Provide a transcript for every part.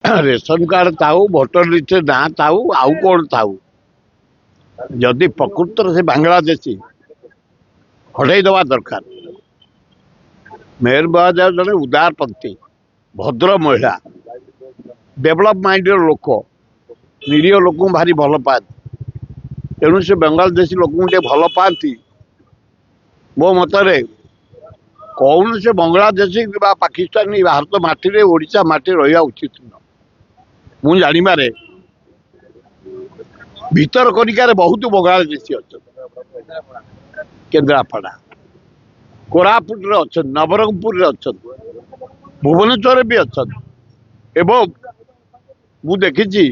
Ration card थाऊ voter list ना थाऊ आउ कौन थाऊ जदि प्रकृत से बांग्लादेशी हटई दवा दरकार। मेयर बहादुर जड़े उदारपंथी भद्र महिला डेभलप माइंड लोक निरीह लोक भारी भल पाती तेणु से बांग्लादेशी लोक भल पाती। मो मतरे कौन से बांग्लादेशी पाकिस्तानी भारत माटी ओडिशा माटी रहा उचित न मु जानिबारे भीतर कनिकार बहुत बांग्लादेशी अच्छा केन्द्रापड़ा कोरापुट अच्छा नवरंगपुर अच्छा भुवनेश्वर भी अच्छा एवं मु देखी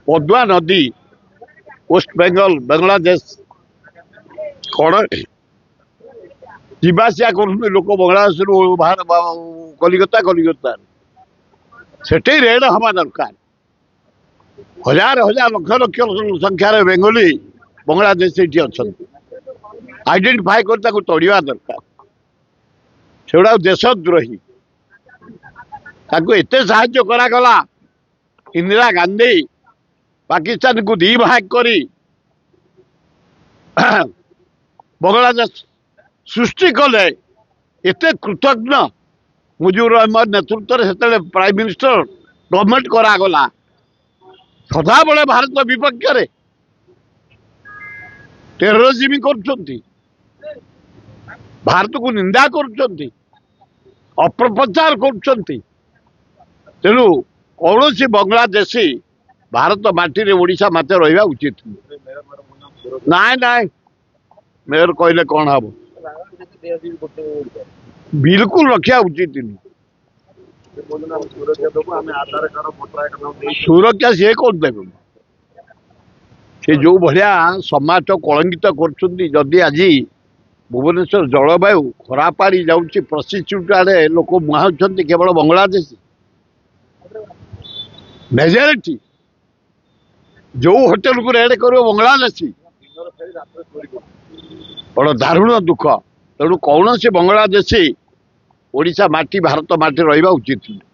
पद्मा नदी वेस्ट बेंगल बांग्लादेश कौन जीवासिया कर लोक बांग्लादेश बाहर कलिकता कलिकता सेठी रेड हवा दरकार। हजार हजार लक्ष लक्ष संख्यार बेंगली बांग्लादेश अच्छा आइडेंटिफाई कर तोड़ा दरकार। से देशद्रोही एत साहाय्य करागला इंदिरा गांधी पाकिस्तान को दी भाग करी बांग्लादेश सृष्टि कले एत कृतज्ञ मुजिबुर रहमान नेतृत्व से प्राइम मिनिस्टर गवर्नमेंट करागला सदा बेले भारत विपक्ष टेररिज्म कर भारत को निंदा कर अपप्रचार कर तेणु कौन सी बांग्लादेशी भारत माटी ओडिशा माते रहा उचित नाय नाय मेयर कहले कौन हम बिल्कुल रखा उचित नहीं। सुरक्षा सी कौन देवे से जो भाया समाज कलंकित करदी आज भुवनेश्वर जलवायु खराब आड़ी जाऊँगी प्रसिच्यूट आड़े लोक मुहां केवल बांग्लादेशी मेजोरिटी जो होटेल को रेड कर बांग्लादेशी बड़ दारुण दुख। तेणु कौन से बांग्लादेशी ओडिशा माटी भारत माटी रहा उचित।